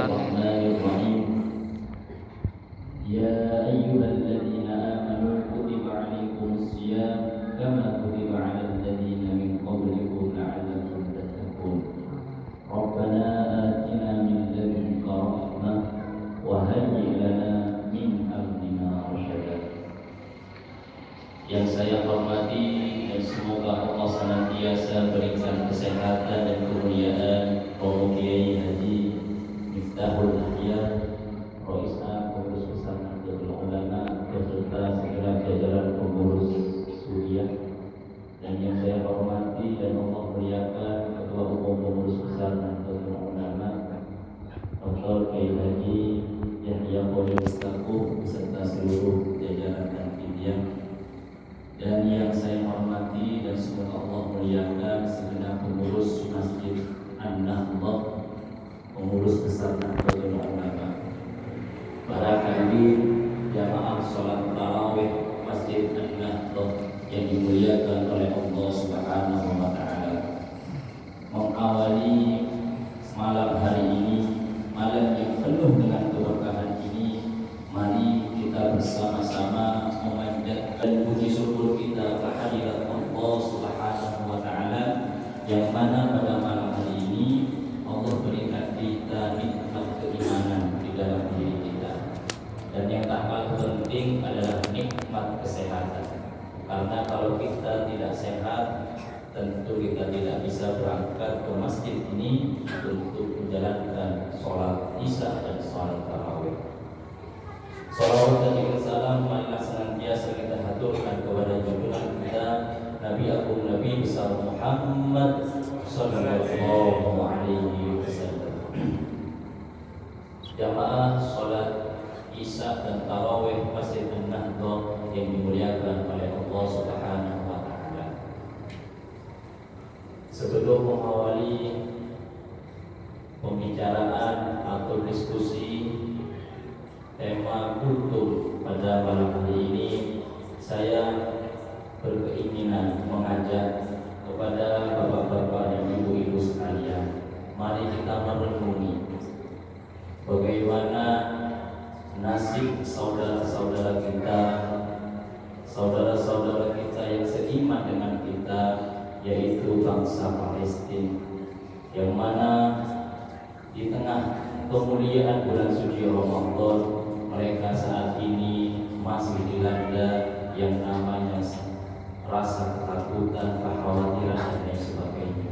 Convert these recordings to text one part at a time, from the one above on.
الرحمن الرحيم يا أيها الذين آمنوا كتب عليكم الصيام كما كتب على الذين من قبلكم لعلكم تتقون ربنا آتنا من لدنك رحمة وهيئ لنا من أمرنا رشدا. Yang saya hormati dan semoga Allah senantiasa berikan kesehatan dan kemuliaan Romo Kiai Haji Miftahul Ahya Roisa Pengurus Besar Nahdlatul Ulama beserta segenap jajaran pengurus Suriah, dan yang saya hormati dan Allah muliakan Ketua Umum Pengurus Besar Nahdlatul Ulama Dr. Kiai Haji Yahya Khalil Stakuf beserta seluruh jajaran panitia, dan yang saya hormati dan semoga Allah muliakan segenap pengurus Masjid An-Nahdlah, pengurus besar Nahdlatul Ulama, para hadirin jamaah salat tarawih Masjid An-Nahdlah yang dimuliakan oleh Allah Subhanahu wa taala. Mengawali malam hari ini, malam yang penuh dengan keberkahan ini, mari kita bersama-sama memanjatkan puji syukur kita kehadirat Allah Subhanahu wa taala, yang mana pada malam hari ini Allah berikan kita nikmat keimanan di dalam diri kita, dan yang tak kalah penting adalah nikmat kesehatan. Karena kalau kita tidak sehat, tentu kita tidak bisa berangkat ke masjid ini untuk menjalankan sholat isya dan sholat tarawih. Salawat dan salam marilah senantiasa kita haturkan kepada junjungan kita Nabi Agung Nabi besar Muhammad sallallahu alaihi wasallam. Jamaah salat isya dan tarawih Masjid An-Nahdlah yang dimuliakan oleh Allah Subhanahu wa taala. Sebelum mengawali pembicaraan atau diskusi tema kultur pada malam hari ini, saya berkeinginan mengajak kepada bapak-bapak dan ibu-ibu sekalian, mari kita merenungi bagaimana nasib saudara-saudara kita, saudara-saudara kita yang seiman dengan kita, yaitu bangsa Palestina, yang mana di tengah kemuliaan bulan suci Ramadan mereka saat ini masih dilanda yang namanya rasa ketakutan, kekhawatiran dan lain sebagainya.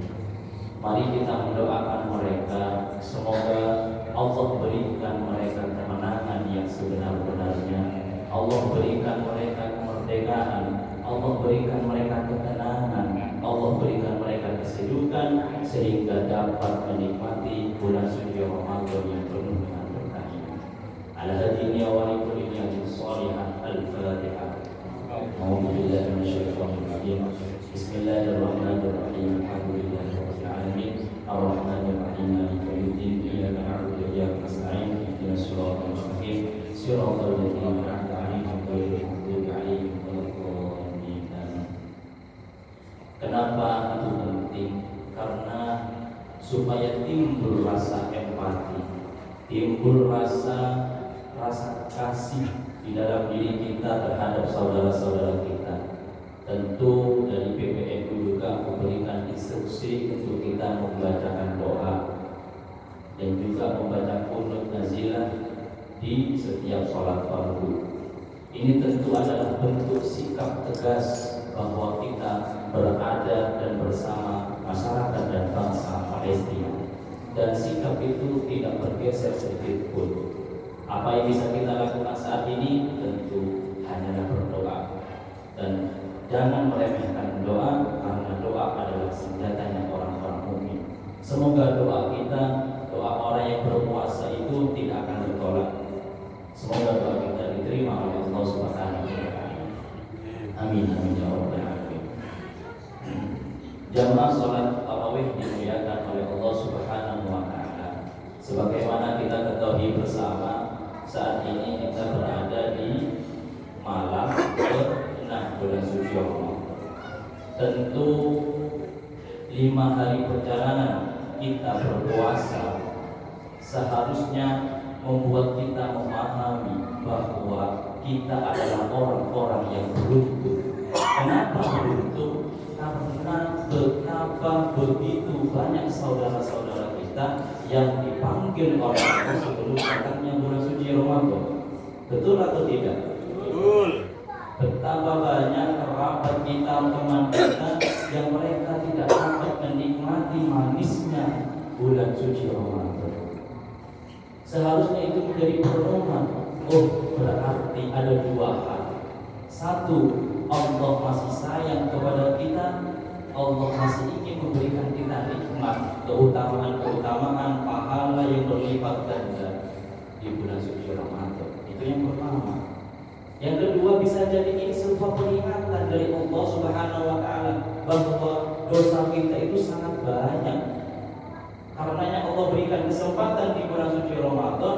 Mari kita mendoakan mereka, semoga Allah berikan mereka kemenangan yang sebenar-benarnya. Allah berikan mereka kemerdekaan, Allah berikan mereka ketenangan, Allah berikan mereka kesejukan, sehingga dapat menikmati bulan suci Ramadan yang penuh dengan berkah ini. Al-hadini wa kulli niyatin shalihah. Al-Fatihah. A'udzu billahi minasyaitonir rajim. Bismillahirrahmanirrahim. Alhamdulillahirabbil alamin. Ar-Rahmanir Rahim. Maliki yaumiddin. Iyyaka na'budu wa iyyaka nasta'in. Ihdinas siratal mustaqim. Siratal ladzina an'amta 'alaihim ghairil maghdubi 'alaihim waladdallin. Kenapa itu penting? Karena supaya timbul rasa empati, timbul rasa kasih di dalam diri kita terhadap saudara-saudara kita. Tentu dari PPNU juga memberikan instruksi untuk kita membacakan doa dan juga membaca qunut nazilah di setiap sholat fardu. Ini tentu adalah bentuk sikap tegas bahwa kita berada dan bersama masyarakat dan bangsa Palestina, dan sikap itu tidak bergeser sedikit pun. Apa yang bisa kita lakukan saat ini tentu hanyalah berdoa, dan jangan meremehkan doa, karena doa adalah senjatanya orang-orang mukmin. Semoga doa kita, doa orang yang berpuasa itu tidak akan bertolak. Semoga doa kita diterima oleh Allah Subhanahu wa taala. Amin amin ya rabbal alamin. Jamaah salat tarawih dimuliakan oleh Allah Subhanahu wa taala. Sebagaimana kita ketahui bersama, saat ini kita berada di malam ke-6 bulan suci Ramadan. Tentu 5 hari perjalanan kita berpuasa seharusnya membuat kita memahami bahwa kita adalah orang-orang yang beruntung. Kenapa beruntung? Karena betapa begitu banyak saudara-saudara kita yang dipanggil oleh Allah sebelum datangnya bulan suci Ramadan. Betul atau tidak? Betul. Betapa banyak kerabat kita, teman kita yang mereka tidak dapat menikmati manisnya bulan suci Ramadan. Seharusnya itu menjadi perenungan. Oh, berarti ada dua hal. Satu, Allah masih sayang kepada kita. Allah masih ingin memberikan kita nikmat, keutamaan pahala yang berlipat ganda di bulan suci Ramadan. Itu yang pertama. Yang kedua, bisa jadi ini sebuah peringatan dari Allah Subhanahu wa taala bahwa dosa kita itu sangat banyak. Karenanya Allah berikan kesempatan di bulan suci Ramadan,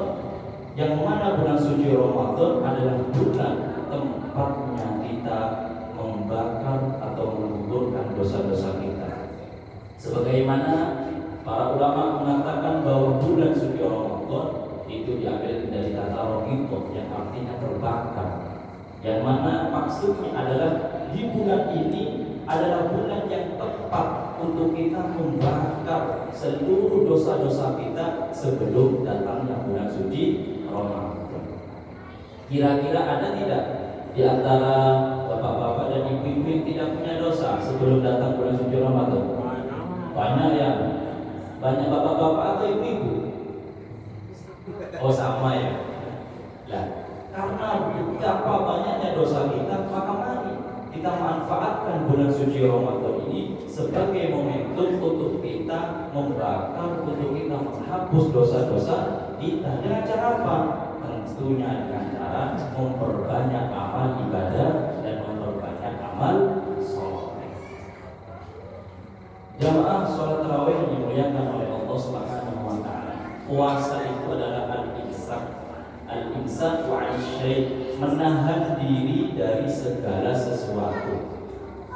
yang mana bulan suci Ramadan adalah bulan tempatnya kita membakar atau menggugurkan dosa-dosa kita. Sebagaimana para ulama mengatakan bahwa bulan suci Ramadan itu diambil dari kata rohito yang artinya terbakar, yang mana maksudnya adalah di bulan ini adalah bulan yang tepat untuk kita membakar seluruh dosa-dosa kita sebelum datangnya bulan suci Ramadan. Kira-kira ada tidak di antara bapak-bapak dan ibu-ibu yang tidak punya dosa sebelum datang bulan suci Ramadan? Banyak ya. Banyak bapak-bapak atau ibu-ibu? Oh, sama ya. Nah, karena betapa banyaknya dosa kita, maka mari kita manfaatkan bulan suci Ramadan ini sebagai momentum untuk kita membakar, untuk kita menghapus dosa-dosa kita. Dengan cara apa? Tentunya dengan cara memperbanyak amal ibadah dan memperbanyak amal soleh. Jamaah sholat tarawih yang dimuliakan oleh Allah Subhanahu wa taala. Puasa itu adalah al-imsak wa al-syai', menahan diri dari segala sesuatu.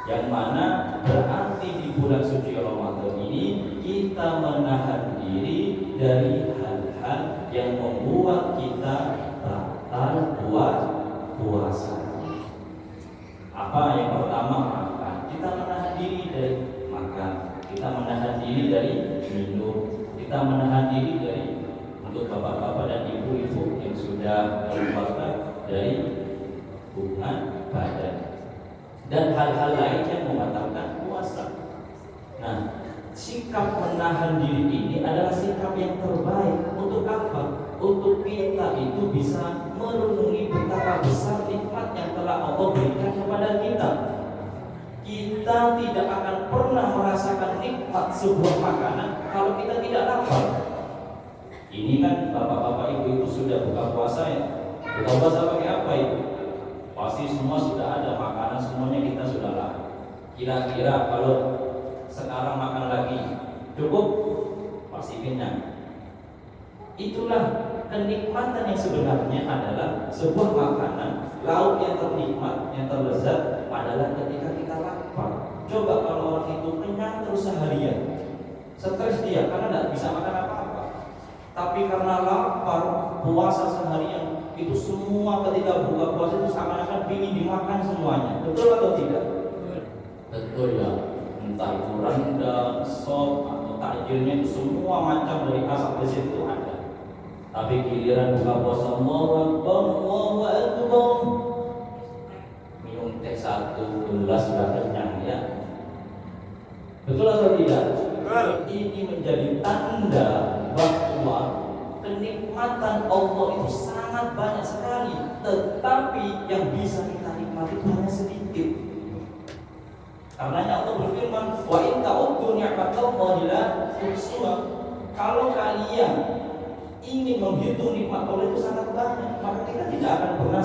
Yang mana berarti di bulan suci Ramadan ini kita menahan diri dari hal-hal yang membuat kita batal buat puasa. Apa yang pertama? Makan. Kita menahan diri dari makan. Kita menahan diri dari minum. Kita menahan diri dari, untuk bapak-bapak dan ibu-ibu yang sudah berkeluarga, dari hubungan badan dan hal-hal lain yang membatalkan puasa. Nah, sikap menahan diri ini adalah sikap yang terbaik. Untuk apa? Untuk kita itu bisa merenungi betapa besar nikmat yang telah Allah berikan kepada kita. Kita tidak akan pernah merasakan nikmat sebuah makanan kalau kita tidak lapar. Ini kan bapak-bapak ibu-ibu sudah buka puasa ya. Buka puasa pakai apa itu? Pasti semua sudah ada makanan, semuanya kita sudah lapar. Kira-kira kalau sekarang makan lagi cukup? Pasti kenyang. Itulah kenikmatan yang sebenarnya adalah sebuah makanan, lauk yang ternikmat, yang terlezat adalah ketika kita lapar. Coba kalau orang itu kenyang terus seharian, stres dia karena tidak bisa makan apa-apa. Tapi karena lapar, puasa seharian, itu semua ketika buka puasa itu seakan-akan ingin dimakan semuanya. Betul atau tidak? Betul ya. Entah itu rendang, sop atau takjilnya itu semua macam dari A sampai Z itu ada. Tapi giliran buka puasa, Allahu Akbar, Allahu Akbar, minum teh 1 gelas sudah kenyang ya. Betul atau tidak? Ini menjadi tanda bahwa kenikmatan Allah itu sangat banyak sekali, tetapi yang bisa kita nikmati hanya sedikit. Karenanya Allah berfirman, wa in ta'uddu ni'matallahi la tuhsuha. Kalau kalian ingin menghitung nikmat Allah itu sangat banyak, maka kita tidak akan pernah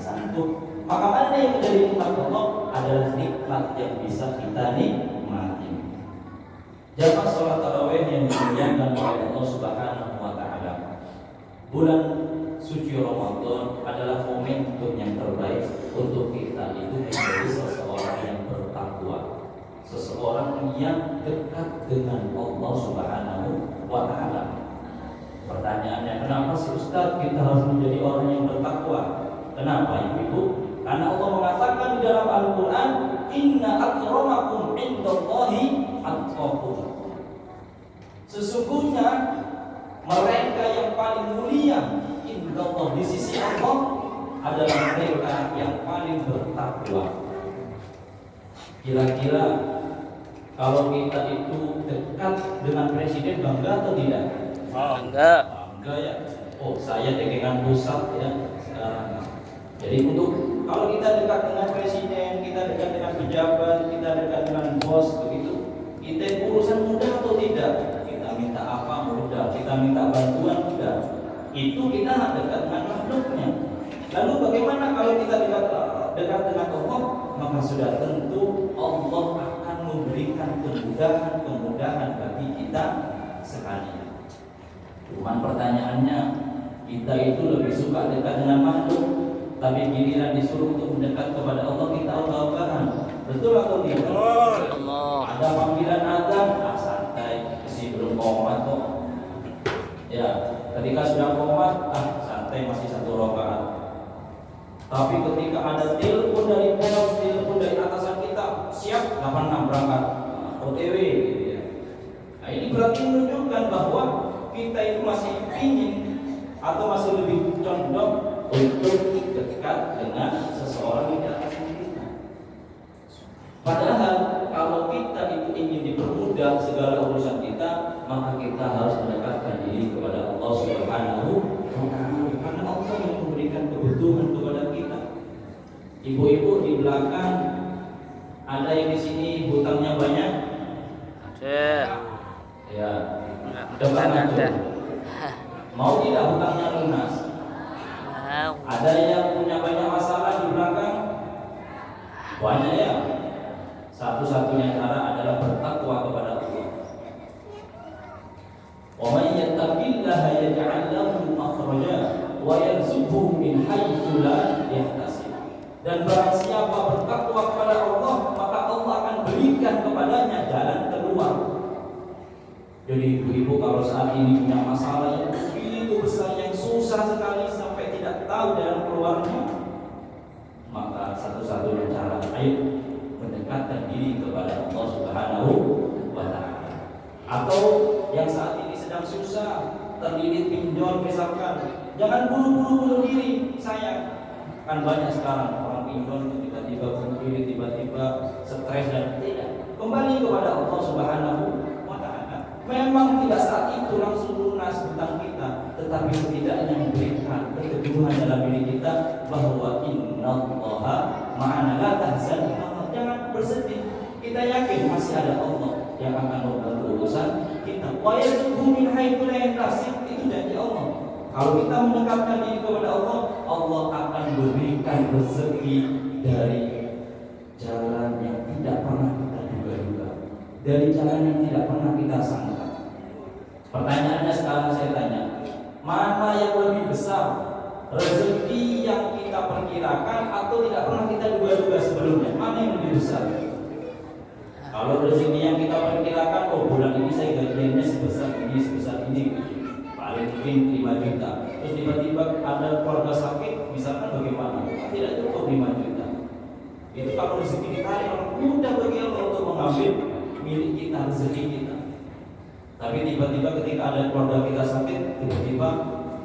sanggup. Maka mana yang menjadi nikmat Allah adalah nikmat yang bisa kita nikmati. Jamaah sholat tarawih yang dimuliakan oleh Allah Subhanahu wa taala. Bulan suci Ramadan adalah momentum yang terbaik untuk kita itu menjadi seseorang yang bertakwa, seseorang yang dekat dengan Allah Subhanahu wa taala. Pertanyaannya, kenapa sih Ustaz kita harus menjadi orang yang bertakwa? Kenapa Ibu? Karena Allah mengatakan di dalam Al-Quran, Inna akramakum indallahi atqakum. Sesungguhnya mereka yang paling mulia indallah di sisi Allah adalah mereka yang paling bertakwa. Kira-kira kalau kita itu dekat dengan presiden bangga atau tidak? Bangga. Bangga ya. Oh, saya dengan pusat ya sekarang. Jadi kalau kita dekat dengan presiden, kita dekat dengan pejabat, kita dekat dengan bos begitu, kita urusan mudah atau tidak? Kita minta apa mudah, kita minta bantuan mudah. Itu kita dekat dengan makhluknya. Lalu bagaimana kalau kita dekat dengan Allah? Maka sudah tentu Allah akan memberikan kemudahan bagi kita sekalian. Cuman pertanyaannya, kita itu lebih suka dekat dengan makhluk, tapi giliran disuruh untuk mendekat kepada Allah kita ogah-ogahan. Betul atau tidak? Ada panggilan azan, santai, masih belum qomat kok. Ya, ketika sudah qomat, santai masih 1 rakaat. Tapi ketika ada telepon dari bos, telepon dari atasan kita, siap 86 berangkat, OTW gitu ya. Nah, ini berarti menunjukkan bahwa kita itu masih ingin atau masih lebih condong untuk dekat dengan seseorang yang di atas kita. Padahal kalau kita itu ingin dipermudah segala urusan kita, maka kita harus mendekatkan diri kepada Allah Subhanahu wa Ta'ala, karena Allah yang memberikan kebutuhan kepada kita. Ibu-ibu di belakang, ada yang di sini hutangnya banyak? Ya, depan ada. Mau tidak hutangnya lunas? Ada yang punya banyak masalah di belakang? Banyak ya. Satu-satunya cara adalah bertakwa kepada Allah. Wa may yattaqillaha yaj'al lahu makhraja wa yarzuqhu min haitsu la yahtasib. Dan barang siapa bertakwa kepada Allah, maka Allah akan berikan kepadanya jalan keluar. Jadi ibu-ibu kalau saat ini punya masalah yang begitu besar, yang susah sekali sampai tidak tahu jalan keluarnya, maka satu-satunya cara, ayo mendekatkan diri kepada Allah Subhanahu wa Ta'ala. Atau yang saat ini sedang susah, terlilit pinjol misalkan, jangan buru-buru bunuh diri, sayang. Kan banyak sekarang orang pinjol tiba-tiba bunuh diri, tiba-tiba stres dan tidak. Kembali kepada Allah Subhanahu wa Ta'ala. Memang tidak saat itu langsung lunas hutang kita, tetapi setidaknya memberikan keteguhan dalam diri kita bahwa innallaha ma'ana la tahzan. Jangan bersedih, kita yakin masih ada Allah yang akan membantu urusan kita. Wa yarzuqhu min haitsu la yahtasib, itu janji Allah. Kalau kita mendekatkan diri kepada Allah, Allah akan berikan rezeki dari jalan yang tidak pernah kita duga-duga, dari jalan yang tidak pernah kita sangka. Pertanyaannya sekarang saya tanya, mana yang lebih besar, rezeki yang kita perkirakan atau tidak pernah kita duga-duga sebelumnya? Mana yang lebih besar? Kalau rezeki yang kita perkirakan, oh bulan ini saya gajiannya sebesar ini, paling mungkin 5 juta. Terus tiba-tiba ada keluarga sakit, misalkan bagaimana? Tidak cukup 5 juta. Itu kalau rezeki ditarik, mudah bagi Allah untuk mengambil milik kita, rezeki kita. Tapi tiba-tiba ketika ada keluarga kita sakit, tiba-tiba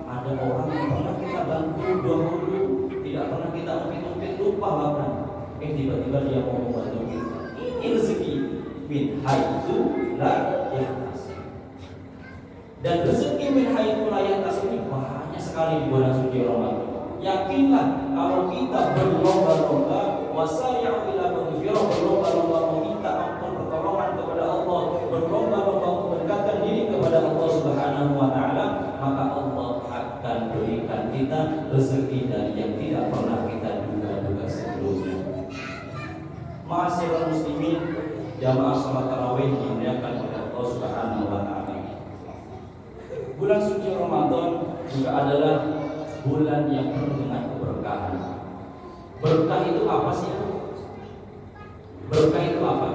ada orang yang pernah kita bantu dahulu, tidak pernah kita ungkit-ungkit, lupa bahkan, tiba-tiba dia mau membantu kita. Ini rezeki min haitsu la yahtasib. Dan rezeki min haitsu la yahtasib ini banyak sekali di bulan suci Ramadan. Yakinlah kalau kita berlomba-lomba wasari'u ila maghfirah, berlomba-lomba meminta ampun pertolongan kepada Allah, berlomba-lomba mendekatkan diri kepada Allah Subhanahu wa Ta'ala, maka Allah akan berikan kita rezeki dari yang tidak pernah kita duga-duga sebelumnya. Ma'asyiral muslimin, jamaah salat tarawih dimuliakan oleh Allah Subhanahu wa Ta'ala. Bulan suci Ramadan juga adalah bulan yang penuh dengan keberkahan. Berkah itu apa sih? Berkah itu apa?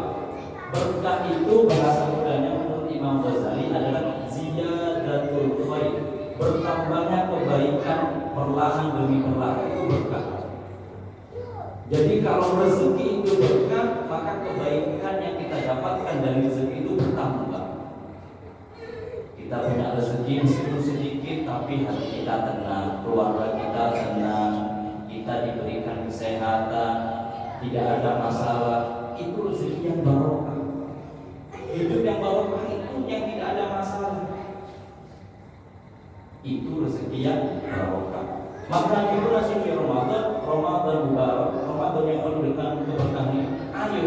Berkah itu bahasa mudanya menurut Imam Ghazali adalah ziyadatul khair, bertambahnya kebaikan perlahan demi perlahan itu berkah. Jadi kalau rezeki itu berkah, maka kebaikan yang kita dapatkan dari rezeki itu bertambah. Kita punya rezeki meskipun sedikit, tapi hati kita tenang, keluarga kita tenang, kita diberikan kesehatan, tidak ada masalah. Itu rezeki yang barokah. Hidup yang barokah itu yang tidak ada masalah. Itu rezeki yang barokah. Maka di bulan suci Ramadan Mubarak, Ramadan yang penuh dengan keberkahan. Ayo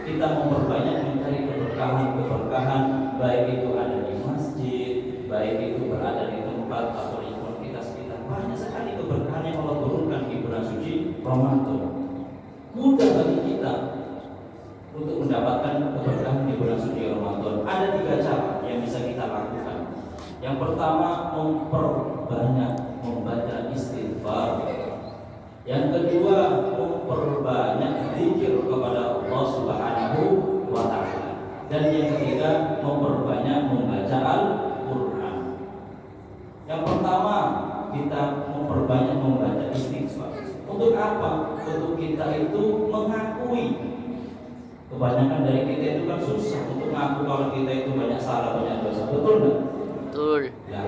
kita memperbanyak mencari keberkahan, baik itu ada di masjid, baik itu berada di tempat atau di komunitas kita. Banyak sekali keberkahan yang Allah turunkan di bulan suci Ramadan. Mudah bagi kita untuk mendapatkan keberkahan di bulan suci Ramadan. Ada 3 cara yang bisa kita lakukan. Yang pertama, memperbanyak membaca istighfar. Yang kedua, memperbanyak zikir kepada Allah Subhanahu wa taala. Dan yang ketiga, memperbanyak membaca Al-Qur'an. Yang pertama, kita memperbanyak membaca istighfar. Untuk apa? Untuk kita itu mengakui. Kebanyakan dari kita itu kan susah untuk mengaku kalau kita itu banyak salah, banyak dosa. Betul enggak? Betul. Ya.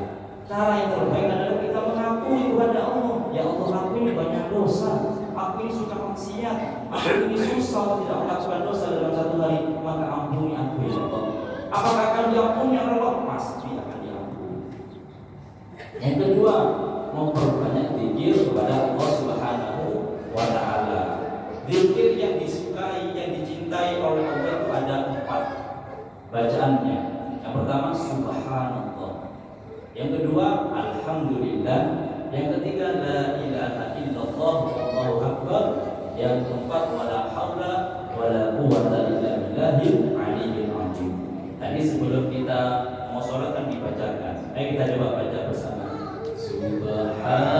Cara yang terbaik adalah kita mengakui kepada Allah. Ya Allah, aku ini banyak dosa, aku ini suka maksiat, aku ini susah tidak melakukan dosa dalam satu hari, maka ampuni aku ya Allah. Apakah akan diampuni ya Allah? Pasti akan diampuni. Yang kedua, memperbanyak zikir kepada Allah Subhanahu wa taala. Zikir yang disukai, yang dicintai oleh Allah itu ada 4 bacaannya. Yang pertama, subhanallah. Yang kedua, alhamdulillah. Yang ketiga, la ilaha illallah wallahu akbar. Yang keempat, wala haula wala quwwata illa billahil aliyyil azim. Tadi sebelum kita mau sholat kan dibacakan. Ayo kita coba baca bersama. Subhanallah.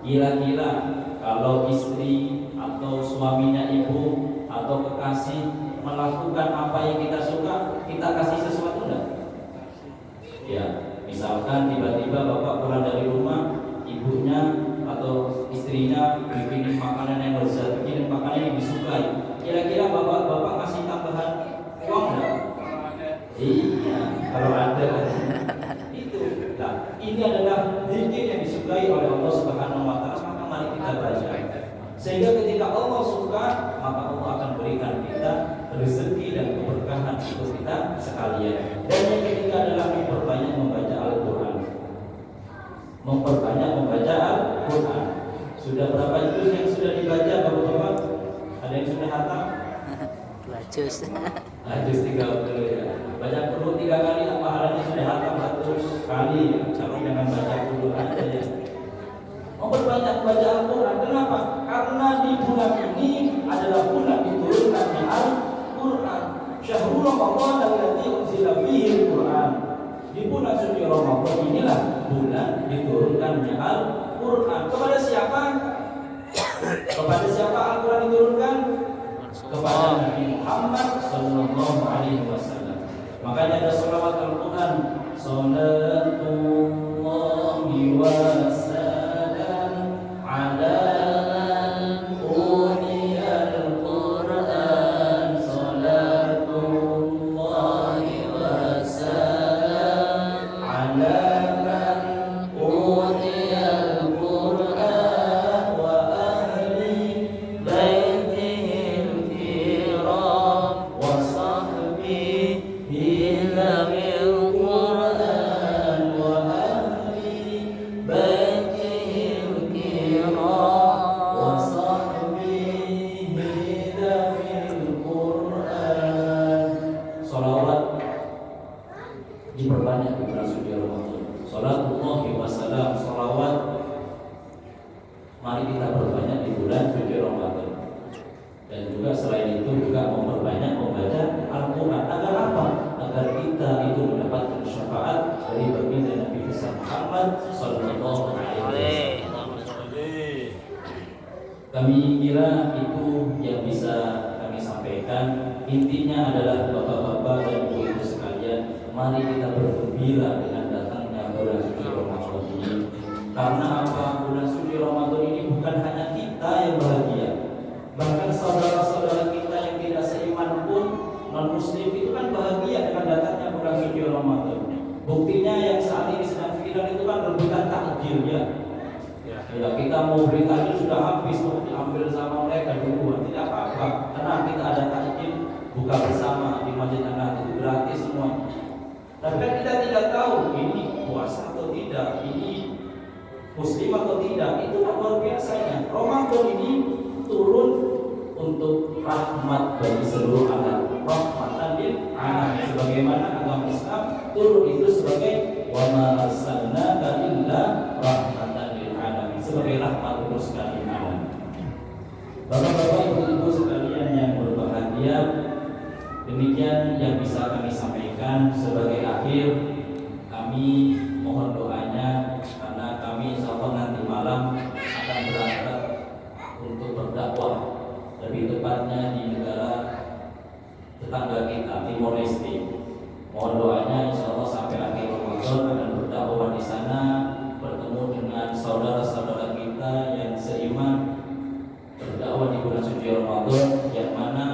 Kira-kira kalau istri atau suaminya ibu atau kekasih melakukan apa yang kita suka, kita kasih sesuatu enggak? Ya, misalkan tiba-tiba bapak pulang dari rumah, ibunya atau istrinya bikin makanan yang lezat, bikin makanan yang disukai. Kira-kira bapak kasih tambahan uang enggak? Iya, kalau ada. Itu. Nah, ini adalah zikir yang disukai oleh Allah Subhanahu wa taala, maka mari kita baca. Sehingga ketika Allah suka, maka Allah akan berikan kita rezeki dan keberkahan untuk kita sekalian. Dan yang ketiga adalah memperbanyak membaca Al-Qur'an. Memperbanyak membaca Al-Qur'an. Sudah berapa juz yang sudah dibaca Bapak-bapak? Ada yang sudah hafal? Juz. Juz 30 ya. Baca dulu 3 kali, apa halnya sudah hafal 100 kali ya. Tapi jangan baca dulu aja ya. Memperbanyak baca Al-Quran. Kenapa? Karena di bulan ini adalah bulan diturunkannya Al-Quran. Syahrul Ramadan alladzi unzila fihi Al-Quran. Di bulan suci Ramadan inilah bulan diturunkannya Al-Quran. Kepada siapa? Kepada siapa Al-Quran diturunkan? Kepada Nabi Muhammad Sallallahu Alaihi Wasallam. Makanya ada salawat Al-Quran, Salatullahi wassalam ala man uniyal Quran. Salatullahi wassalam ala man uniyal Quran wa ahli baitihil kiram wa sahbihi lamil Quran wa ahli baitihil kiram wa sahbihi lamil Quran. Salawat diperbanyak di bulan suci Ramadan. Salatullahi wassalam, salawat mari kita perbanyak di bulan suci Ramadan. Dan juga selain itu juga memperbanyak membaca Al-Quran. Agar apa? Agar kita itu mendapatkan syafaat dari baginda Nabi besar Muhammad Sallallahu Alaihi Wasallam. Kami kira itu yang bisa kami sampaikan. Intinya adalah bapak-bapak dan ibu-ibu sekalian, mari kita bergembira dengan datangnya bulan suci Ramadan ini. Karena apa? Bulan suci Ramadan ini bukan hanya kita yang bahagia, bahkan saudara-saudara kita yang tidak seiman pun non-muslim itu kan bahagia dengan datangnya bulan suci Ramadan. Buktinya yang saat ini sedang viral itu kan rebutan takjil ya. Ya, kita mau beli takjil sudah habis, mau diambil sama mereka duluan. Tidak apa-apa, karena kita ada takjil buka bersama di Masjid An-Nahdlatul itu gratis semua. Tapi kan kita tidak tahu ini puasa atau tidak, ini muslim atau tidak. Itu luar biasanya. Ramadan ini turun untuk rahmat bagi seluruh alam, rahmatan lil alamin. Sebagaimana agama Islam turun itu sebagai wa ma arsalnaka illa rahmatan lil alamin, sebagai rahmat untuk sekalian alam. Bapak-bapak, ibu-ibu sekalian yang berbahagia, demikian yang bisa kami sampaikan. Sebagai akhir, kami mohon doanya karena kami insyaallah nanti malam akan berangkat untuk berdakwah, lebih tepatnya di negara tetangga kita, Timor Leste. Mohon doanya insyaallah sampai akhir Ramadan akan berdakwah di sana, bertemu dengan saudara-saudara kita yang seiman, berdakwah di bulan suci Ramadan, yang mana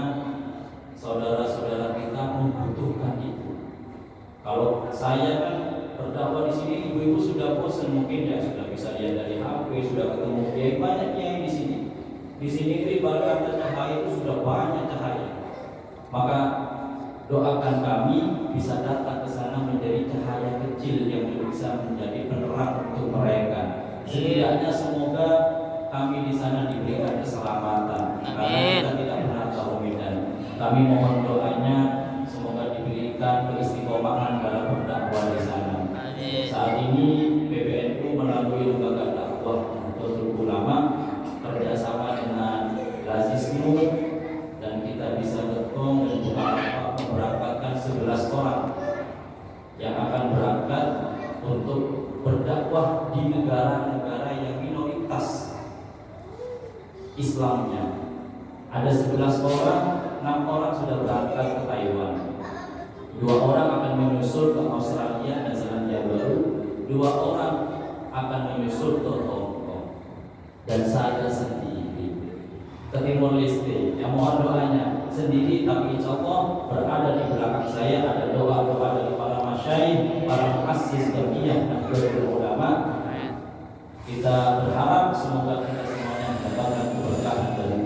saudara-saudara kita membutuhkan itu. Kalau saya kan berdakwah di sini, ibu-ibu sudah bosan mungkin ya, sudah bisa lihat dari HP, sudah ketemu kiai, banyak kiai di sini. Di sini itu ibarat kata cahaya itu sudah banyak cahaya. Maka doakan kami bisa datang ke sana menjadi cahaya kecil yang bisa menjadi penerang untuk mereka. Setidaknya semoga kami di sana diberikan keselamatan. Karena kita tidak pernah tahu medan. Kami mohon doanya semoga diberikan keistiqomahan dalam berdakwah di sana. Saat ini PBNU melalui lembaga dakwah Nahdlatul Ulama kerjasama dengan Lazismu, dan kita bisa bertemu dan juga memberangkatkan 11 orang yang akan berangkat untuk berdakwah di negara-negara yang minoritas Islamnya. Ada 11 orang, 6 orang sudah berangkat ke Taiwan, 2 orang akan menyusul ke Australia dan Selandia Baru, 2 orang akan menyusul ke Hong Kong, dan saya sendiri ke Timor Leste. Yang mohon doanya sendiri, tapi insya Allah berada di belakang saya ada doa-doa dari para masyayikh, para muassis jamiah Nahdlatul Ulama. Kita berharap semoga kita semuanya mendapatkan keberkahan dari